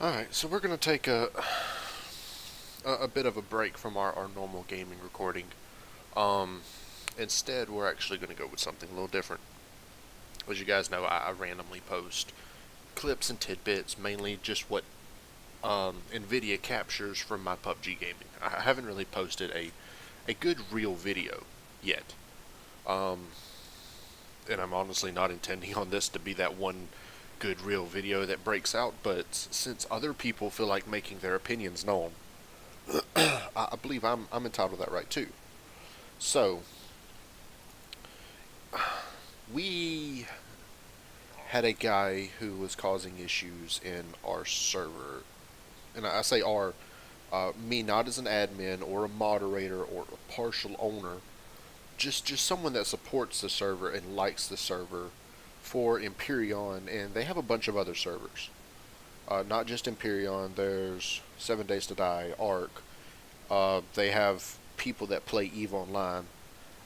Alright, so we're going to take a bit of a break from our normal gaming recording. Um, Instead, we're actually going to go with something a little different. As you guys know, I randomly post clips and tidbits, mainly just what NVIDIA captures from my PUBG gaming. I haven't really posted a good real video yet. Um, and I'm honestly not intending on this to be that one good real video that breaks out, but since other people feel like making their opinions known, I believe I'm entitled to that right too. So we had a guy who was causing issues in our server, and I say our, me not as an admin or a moderator or a partial owner, just someone that supports the server and likes the server for Empyrion, and they have a bunch of other servers. Not just Empyrion. There's 7 Days to Die, Arc. They have people that play Eve Online.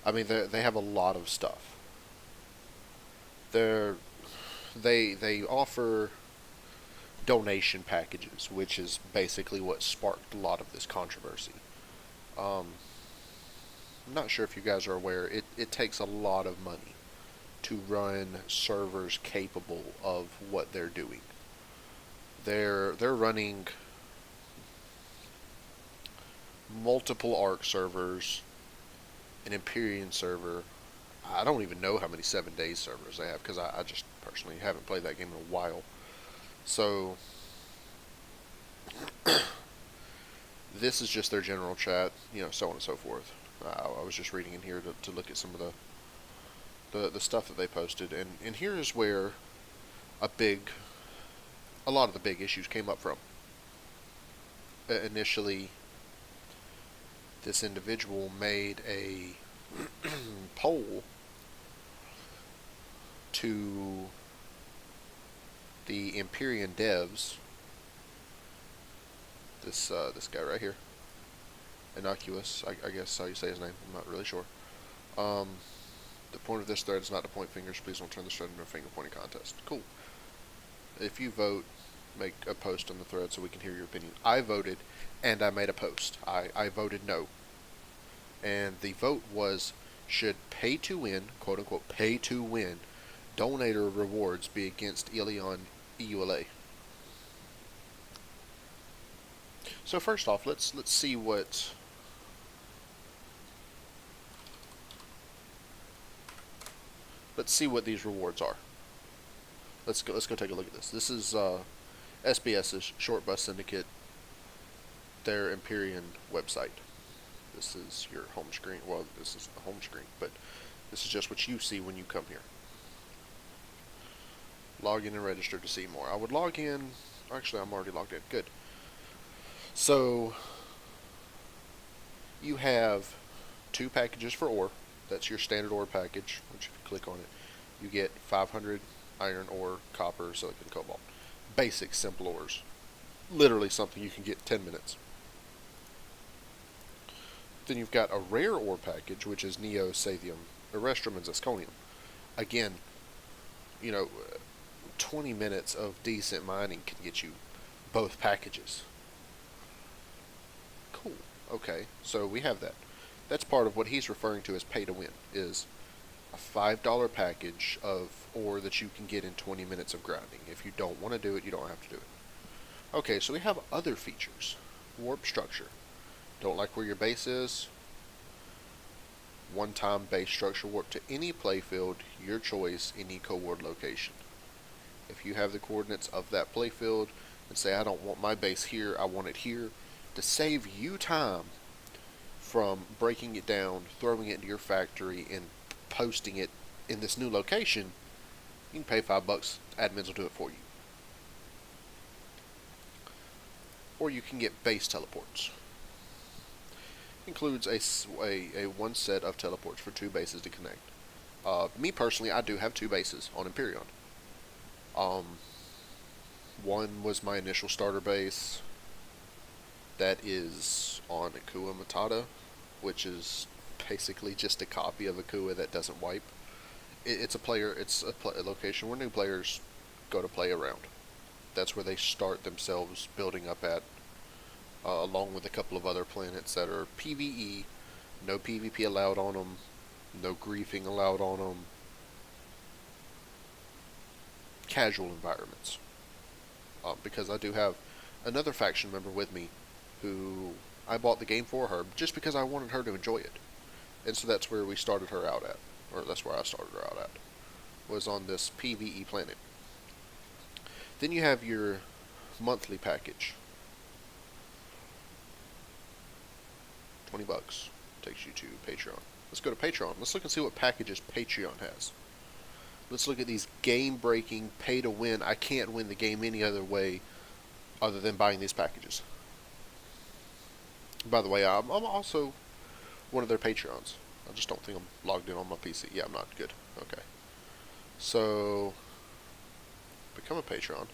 I mean, they have a lot of stuff. They're they offer donation packages, which is basically what sparked a lot of this controversy. Um, I'm not sure if you guys are aware, it takes a lot of money to run servers capable of what they're doing. They're running multiple Arc servers, an Empyrean server. I don't even know how many 7 Days servers they have because I just personally haven't played that game in a while. So this is just their general chat, so on and so forth. I was just reading in here to look at some of the stuff that they posted, and here is where a big, a lot of the big issues came up from. Initially, this individual made a poll to the Empyrean devs. This guy right here, Innocuous, I guess how you say his name. I'm not really sure. Um, the point of this thread is not to point fingers. Please don't turn this thread into a finger pointing contest. Cool. If you vote, make a post on the thread so we can hear your opinion. I voted, and I made a post. I voted no, and the vote was: should pay to win, quote unquote, pay to win, donator rewards be against Ilion EULA? So first off, let's see what these rewards are. Let's go take a look at this. This is SBS's Short Bus Syndicate, their Empyrean website. This is your home screen. Well, this is the home screen, but this is just what you see when you come here. Log in and register to see more. I would log in. Actually, I'm already logged in. Good. So you have two packages for ore. That's your standard ore package, which if you click on it, you get 500 iron ore, copper, silicon, cobalt. Basic, simple ores. Literally something you can get in 10 minutes. Then you've got a rare ore package, which is Neo, Sathium, Erestrum, and Zirconium. Again, you know, 20 minutes of decent mining can get you both packages. Cool. Okay, so we have that. That's part of what he's referring to as pay to win, is a $5 package of ore that you can get in 20 minutes of grinding. If you don't want to do it, you don't have to do it. Okay, so we have other features. Warp structure. Don't like where your base is? One-time base structure warp to any playfield, your choice, any co-ward location. If you have the coordinates of that playfield and say, I don't want my base here, I want it here, to save you time from breaking it down, throwing it into your factory, and posting it in this new location, you can pay $5. Admins will do it for you. Or you can get base teleports. Includes a one set of teleports for two bases to connect. Me personally, I do have two bases on Empyrion. One was my initial starter base. That is on Akua Matata, which is basically just a copy of Akua that doesn't wipe. It's a location where new players go to play around. That's where they start themselves building up at, along with a couple of other planets that are PvE. No PvP allowed on them. No griefing allowed on them. Casual environments. Because I do have another faction member with me who I bought the game for her just because I wanted her to enjoy it. And so that's where we started her out at. Or that's where I started her out at. Was on this PvE planet. Then you have your monthly package. $20 takes you to Patreon. Let's go to Patreon. Let's look and see what packages Patreon has. Let's look at these game-breaking, pay-to-win. I can't win the game any other way other than buying these packages. By the way, I'm also one of their Patreons. I just don't think I'm logged in on my PC. Yeah, I'm not. Good. Okay. So, become a Patreon.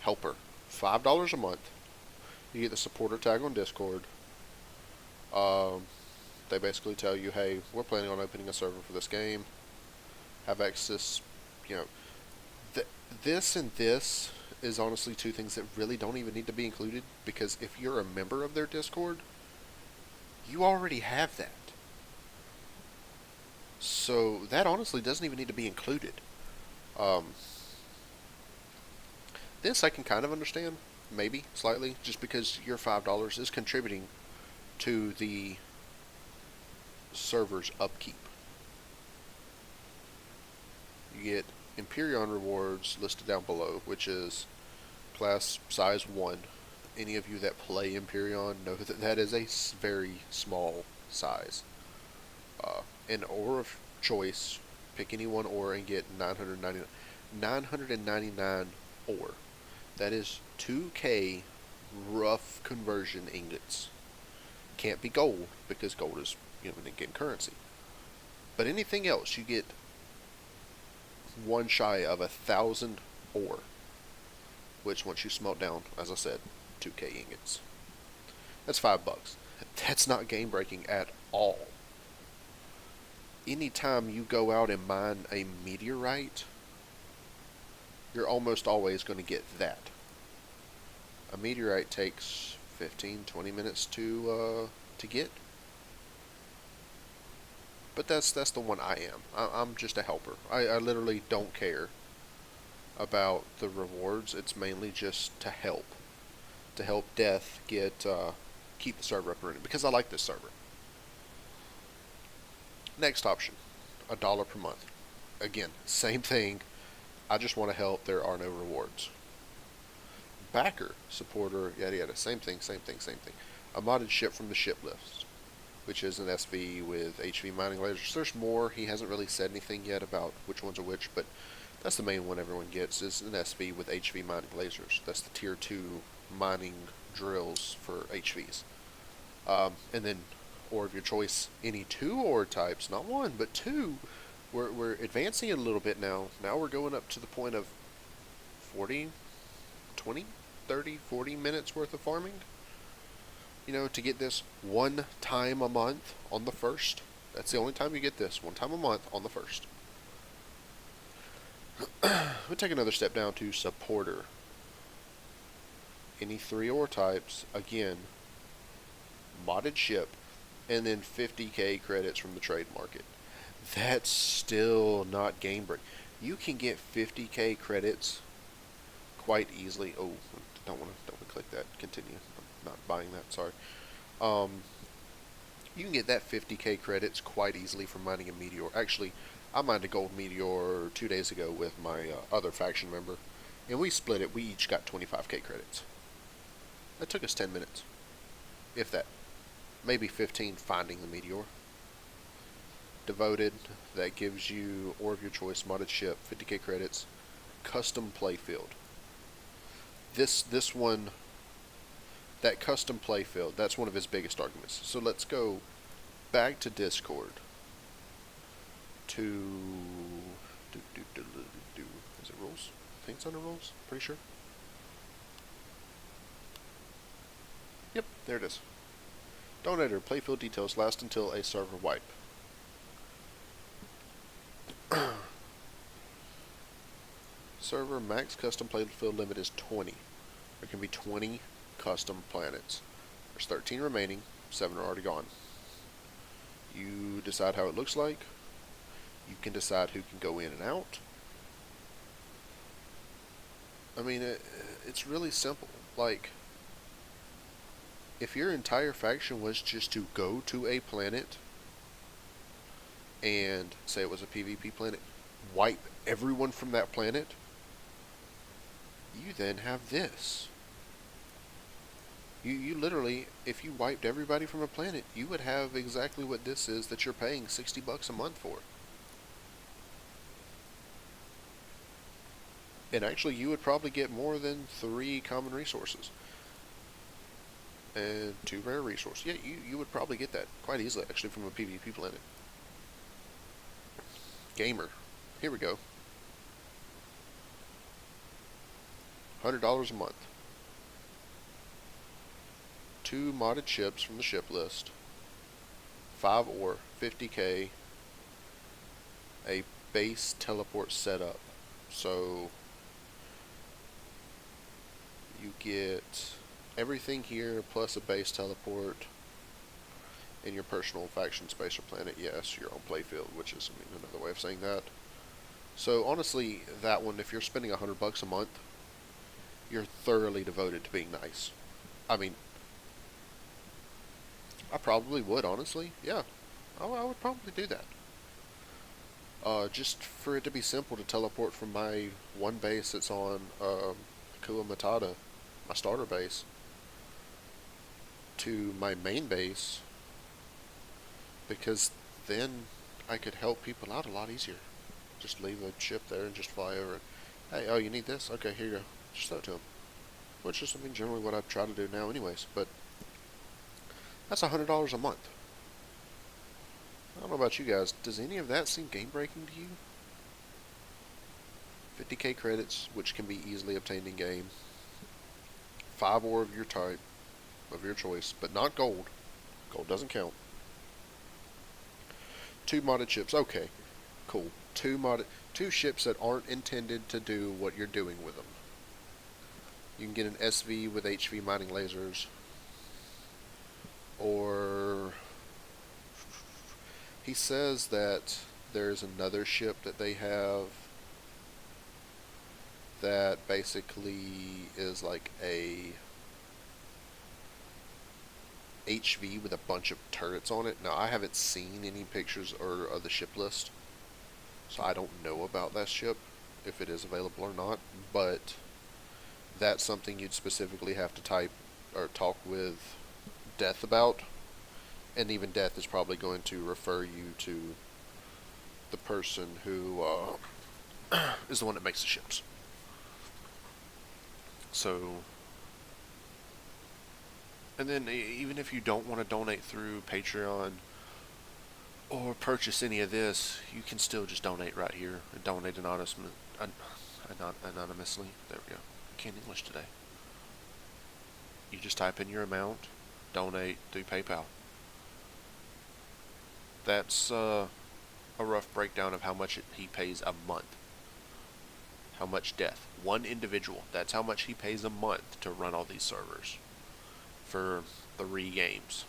Helper. $5 a month. You get the supporter tag on Discord. They basically tell you, hey, we're planning on opening a server for this game. Have access, you know. This and this is honestly two things that really don't even need to be included, because if you're a member of their Discord, you already have that. So that honestly doesn't even need to be included. This I can kind of understand, maybe, slightly, just because your $5 is contributing to the server's upkeep. You get Empyrion rewards listed down below, which is class size 1. Any of you that play Empyrion know that that is a very small size. An ore of choice, pick any one ore and get 999 ore. That is 2k rough conversion ingots. Can't be gold, because gold is, you know, an in-game currency. But anything else, you get one shy of 1,000 ore, which once you smelt down, as I said, 2k ingots. That's $5. That's not game breaking at all. Anytime you go out and mine a meteorite, you're almost always going to get that. A meteorite takes 15-20 minutes to get. But that's the one I am. I'm just a helper. I literally don't care about the rewards. It's mainly just to help. To help Death get keep the server up and running, because I like this server. Next option, $1 per month. Again, same thing. I just want to help. There are no rewards. Backer, supporter, yada yada. Same thing. A modded ship from the ship list, which is an SV with HV mining lasers. There's more. He hasn't really said anything yet about which ones are which, but that's the main one everyone gets, is an SV with HV mining lasers. That's the tier 2 mining drills for HVs. And then ore of your choice, any 2 ore types, not 1, but 2. We're advancing it a little bit now. Now we're going up to the point of 40, 20, 30, 40 minutes worth of farming. You know, to get this one time a month on the 1st. That's the only time you get this, one time a month on the 1st. We'll take another step down to supporter. Any 3 ore types, again, modded ship, and then 50k credits from the trade market. That's still not game break. You can get 50k credits quite easily. Oh, don't want to click that. Continue. I'm not buying that. Sorry. You can get that 50k credits quite easily from mining a meteor. Actually, I mined a gold meteor 2 days ago with my other faction member, and we split it. We each got 25k credits. That took us 10 minutes, if that. Maybe 15 finding the meteor. Devoted, that gives you ore of your choice, modded ship, 50k credits, custom playfield. This one, that custom playfield, that's one of his biggest arguments. So let's go back to Discord to is it rules? I think it's under rules, pretty sure. Yep, there it is. Donator, playfield details last until a server wipe. server, max custom playfield limit is 20. There can be 20 custom planets. There's 13 remaining, 7 are already gone. You decide how it looks like. You can decide who can go in and out. I mean, it's really simple. Like, if your entire faction was just to go to a planet and say it was a PvP planet, wipe everyone from that planet, you then have this. You literally, if you wiped everybody from a planet, you would have exactly what this is that you're paying $60 a month for. And actually, you would probably get more than 3 common resources. And 2 rare resources. Yeah, you would probably get that quite easily, actually, from a PvP planet. Gamer. Here we go. $100 a month. 2 modded ships from the ship list. 5 ore, 50k. A base teleport setup. So you get everything here plus a base teleport in your personal faction space or planet. Yes, your own playfield, which is, I mean, another way of saying that. So honestly, that one, if you're spending $100 a month, you're thoroughly devoted to being nice. I mean, I probably would, honestly. Yeah, I would probably do that. Just for it to be simple to teleport from my one base that's on Akua Matata, my starter base, to my main base, because then I could help people out a lot easier. Just leave a ship there and just fly over. Hey, oh, you need this? Okay, here you go. Just throw it to them. Which is, I mean, generally what I try to do now anyways, but that's $100 a month. I don't know about you guys. Does any of that seem game-breaking to you? 50k credits, which can be easily obtained in-game. 5 ore of your type, of your choice, but not gold. Gold doesn't count. 2 modded ships. Okay, cool. 2 ships that aren't intended to do what you're doing with them. You can get an SV with HV mining lasers, or he says that there's another ship that they have that basically is like a HV with a bunch of turrets on it. Now, I haven't seen any pictures or of the ship list, so I don't know about that ship, if it is available or not, but that's something you'd specifically have to type or talk with Death about, and even Death is probably going to refer you to the person who is the one that makes the ships. So, and then even if you don't want to donate through Patreon or purchase any of this, you can still just donate right here and donate anonymously. There we go. I can't English today. You just type in your amount, donate through PayPal. That's a rough breakdown of how much he pays a month. How much Death. One individual. That's how much he pays a month to run all these servers. For 3 games.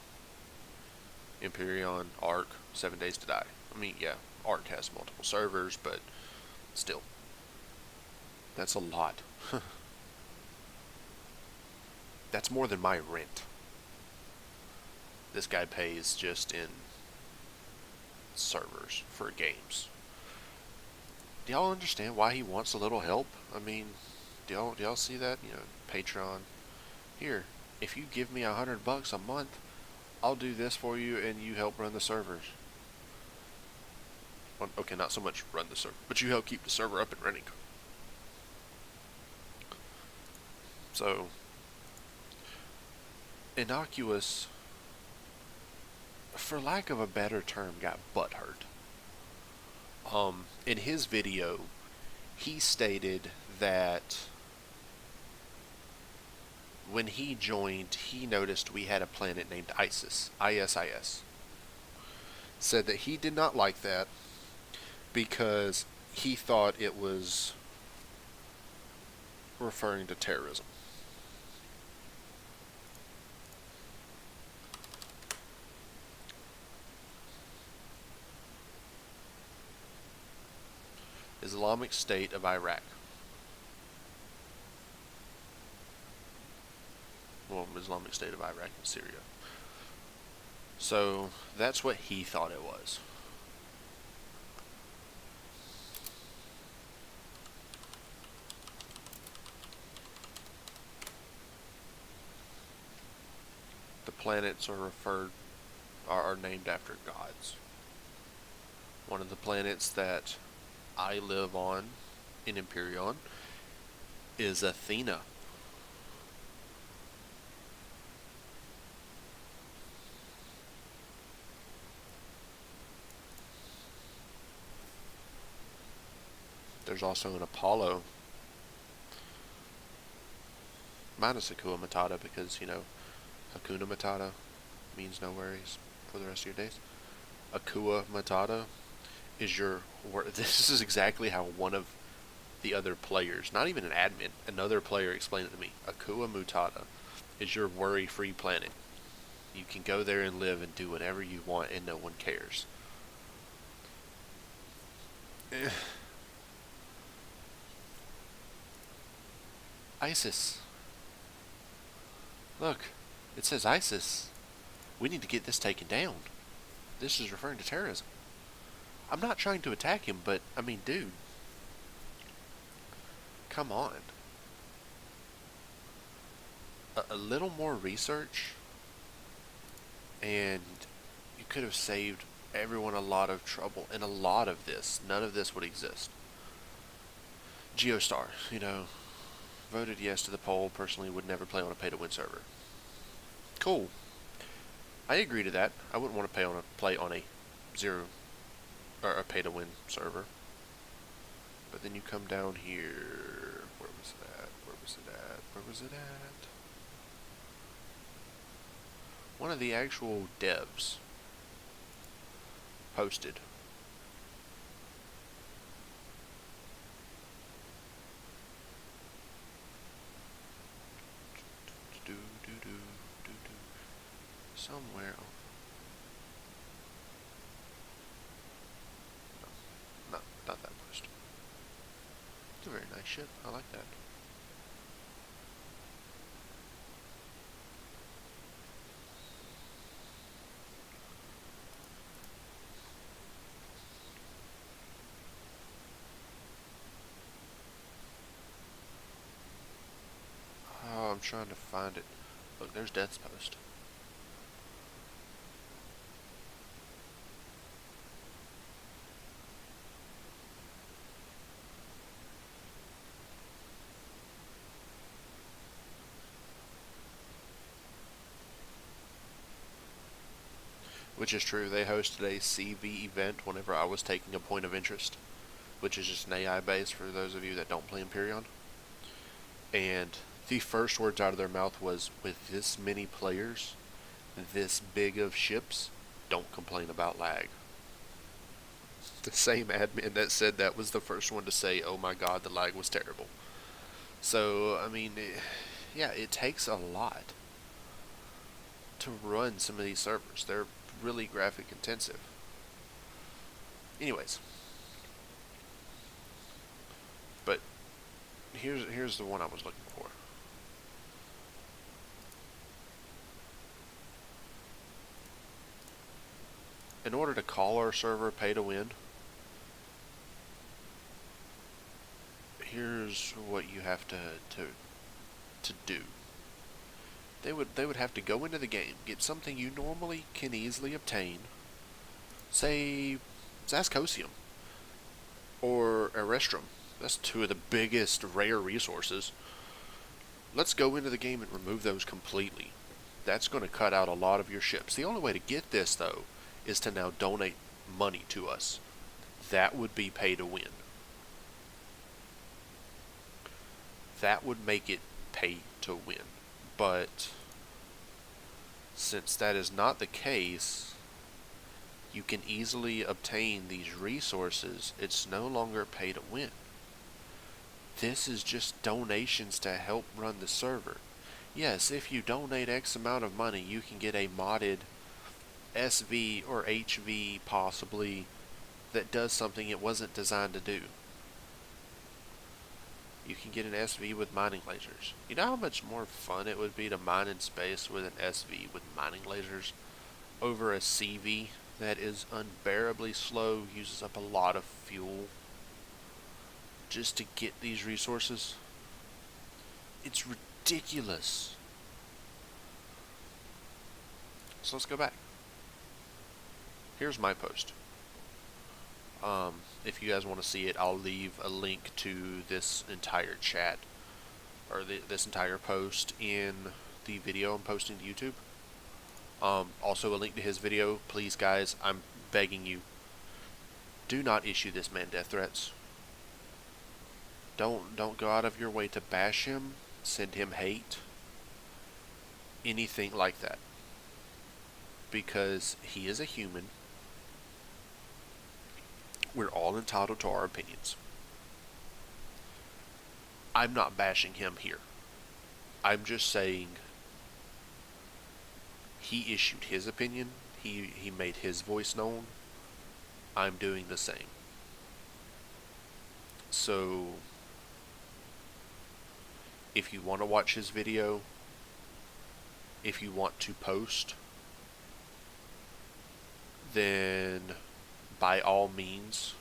Empyrion, Ark, 7 Days to Die. I mean, yeah, Ark has multiple servers, but still. That's a lot. That's more than my rent. This guy pays just in servers for games. Do y'all understand why he wants a little help? I mean, do y'all see that? You know, Patreon. Here, if you give me $100 a month, I'll do this for you, and you help run the servers. Well, okay, not so much run the server, but you help keep the server up and running. So, Innocuous, for lack of a better term, got butthurt. In his video, he stated that when he joined, he noticed we had a planet named ISIS. ISIS. Said that he did not like that because he thought it was referring to terrorism. Islamic State of Iraq. Well, Islamic State of Iraq and Syria. So that's what he thought it was. The planets are named after gods. One of the planets that I live on in Empyrion is Athena. There's also an Apollo. Minus Hakuna Matata because, Hakuna Matata means no worries for the rest of your days. Akua Matata is your word. This is exactly how one of the other players, not even an admin, another player explained it to me. Akua Matata is your worry-free planet. You can go there and live and do whatever you want and no one cares. ISIS. Look, it says ISIS. We need to get this taken down. This is referring to terrorism. I'm not trying to attack him, but, dude. Come on. A little more research, and you could have saved everyone a lot of trouble, and a lot of this. None of this would exist. Geostar, voted yes to the poll. Personally, would never play on a pay-to-win server. Cool. I agree to that. I wouldn't want to play on a zero or a pay-to-win server. But then you come down here. Where was it at? Where was it at? Where was it at? One of the actual devs posted. Somewhere. No, not that post. It's a very nice ship. I like that. Oh, I'm trying to find it. Look, there's Death's Post. Which is true. They hosted a CV event whenever I was taking a point of interest, which is just an AI base for those of you that don't play Empyrion. And the first words out of their mouth was, with this many players, this big of ships, don't complain about lag. The same admin that said that was the first one to say, oh my god, the lag was terrible. So, it takes a lot to run some of these servers. They're really graphic intensive. Anyways, but here's the one I was looking for. In order to call our server pay to win, here's what you have to do. They would have to go into the game, get something you normally can easily obtain, say Zascosium or Erestrum. That's two of the biggest rare resources. Let's go into the game and remove those completely. That's going to cut out a lot of your ships. The only way to get this, though, is to now donate money to us. That would be pay to win. That would make it pay to win. But since that is not the case, you can easily obtain these resources. It's no longer pay to win. This is just donations to help run the server. Yes, if you donate X amount of money, you can get a modded SV or HV possibly that does something it wasn't designed to do. You can get an SV with mining lasers. You know how much more fun it would be to mine in space with an SV with mining lasers over a CV that is unbearably slow, uses up a lot of fuel just to get these resources? It's ridiculous. So let's go back. Here's my post. If you guys want to see it, I'll leave a link to this entire chat or this entire post in the video I'm posting to YouTube. Also a link to his video. Please, guys, I'm begging you, do not issue this man death threats. Don't go out of your way to bash him, send him hate, anything like that, because he is a human. We're all entitled to our opinions. I'm not bashing him here. I'm just saying he issued his opinion. He made his voice known. I'm doing the same. So if you want to watch his video, if you want to post, then by all means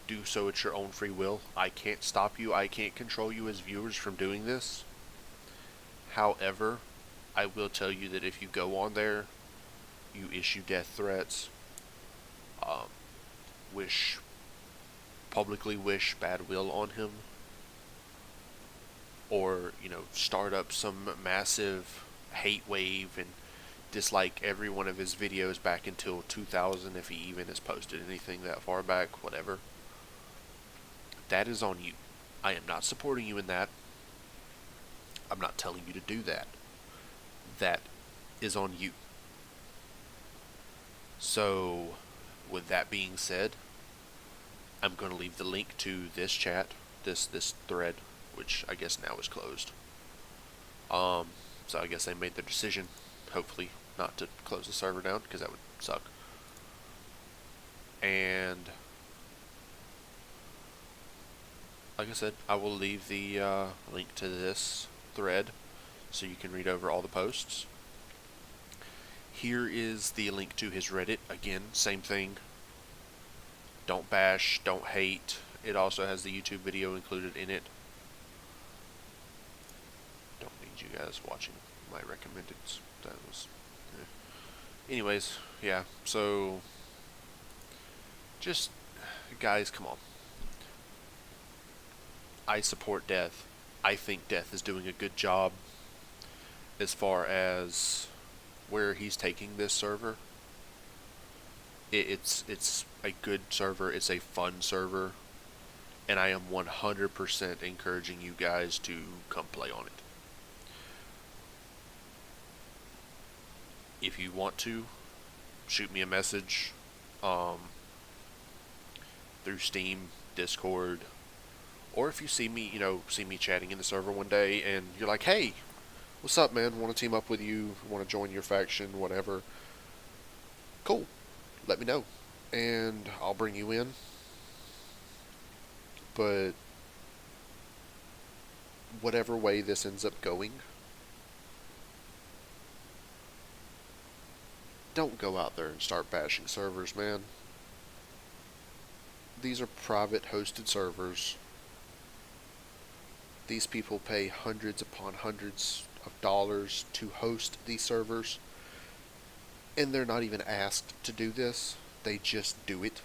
do so at your own free will. I can't stop you. I can't control you as viewers from doing this. However, I will tell you that if you go on there, you issue death threats, publicly wish bad will on him, or, start up some massive hate wave and dislike every one of his videos back until 2000, if he even has posted anything that far back, whatever. That is on you. I am not supporting you in that. I'm not telling you to do that. That is on you. So, with that being said, I'm going to leave the link to this chat, this thread, which I guess now is closed. So I guess they made their decision, hopefully, not to close the server down, because that would suck. And like I said, I will leave the link to this thread so you can read over all the posts. Here is the link to his Reddit. Again, same thing. Don't bash, don't hate. It also has the YouTube video included in it. Don't need you guys watching my recommended. That was... Anyways, yeah, so... Just... Guys, come on. I support Death. I think Death is doing a good job as far as where he's taking this server. It's a good server. It's a fun server. And I am 100% encouraging you guys to come play on it. If you want to, shoot me a message through Steam, Discord, or if you see me, see me chatting in the server one day and you're like, hey, what's up, man? Want to team up with you? Want to join your faction? Whatever. Cool. Let me know, and I'll bring you in. But whatever way this ends up going, don't go out there and start bashing servers, man. These are private hosted servers. These people pay hundreds upon hundreds of dollars to host these servers, and they're not even asked to do this. They just do it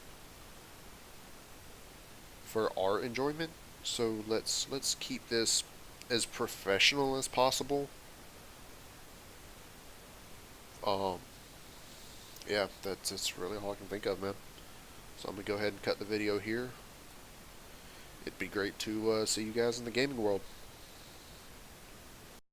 for our enjoyment. So let's keep this as professional as possible. Yeah, that's really all I can think of, man. So I'm gonna go ahead and cut the video here. It'd be great to see you guys in the gaming world.